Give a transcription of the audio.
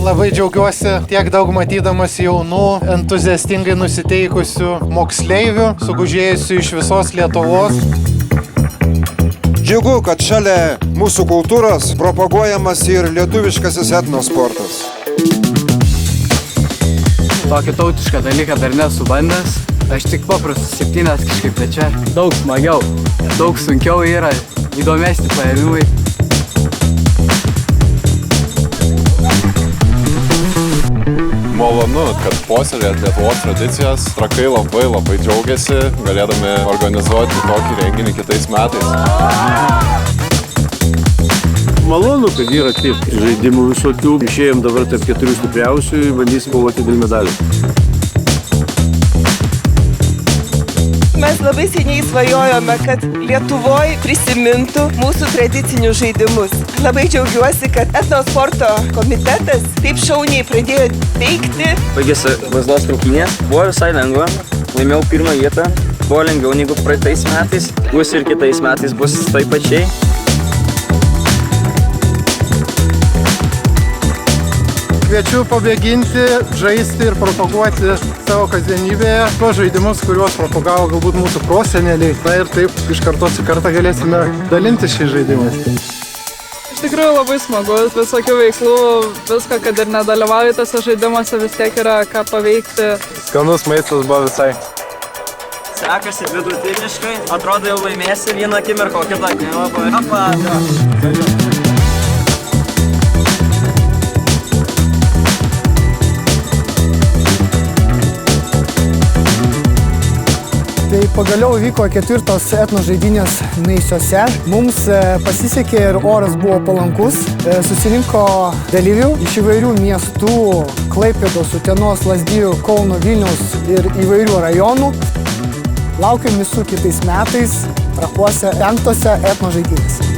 Labai džiaugiuosi tiek daug matydamas jaunų, entuziastingai nusiteikusių moksleivių, sugužėjusių iš visos Lietuvos. Džiugu, kad šalia mūsų kultūros propaguojamas ir lietuviškasis etnosportas. Tokį tautišką dalyką dar nesu bandęs. Aš tik paprastus 7 kažkaip, bet čia daug smagiau, daug sunkiau yra, įdomesni paėmimai. Malonu, kad puoselėjat Lietuvos tradicijas. Trakai labai džiaugiasi, galėdami organizuoti tokį renginį kitais metais. Malonu, kad yra tiek žaidimų visokių. Išėjom dabar tarp 4 stipriausių ir bandysim kovoti dėl medalių. Mes labai seniai svajojome, kad Lietuvoje prisimintų mūsų tradicinius žaidimus. Labai džiaugiuosi, kad etnosporto komitetas taip šauniai pradėjo veikti. Baigėsi lazdos traukinė, buvo visai lengva, laimėjau 1 vietą, buvo lengviau negu praeitais metais, bus ir kitais metais bus taip pačiai. Kviečiu pabėginti, žaisti ir propaguoti savo kasdienybėje tuos žaidimus, kuriuos propagavo galbūt mūsų proseneliai. Na ir taip iš kartos į kartą galėsime dalintis šiais žaidimais. Iš tikrųjų labai smagu, visokių veiklų, visko, kad ir nedalyvauji tose žaidimuose, vis tiek yra ką paveikti. Skanus maistas buvo visai. Sekasi vidutiniškai, atrodo jau laimėsi vieną akimirką, o kitą akimirką. Tai pagaliau vyko 4 etno žaidynės Naisiuose. Mums pasisekė ir oras buvo palankus. Susirinko dalyvių iš įvairių miestų, Klaipėdos, Utenos, Lazdijų, Kauno, Vilniaus ir įvairių rajonų. Laukiam visų kitais metais Trakuose 5 etno žaidynėse.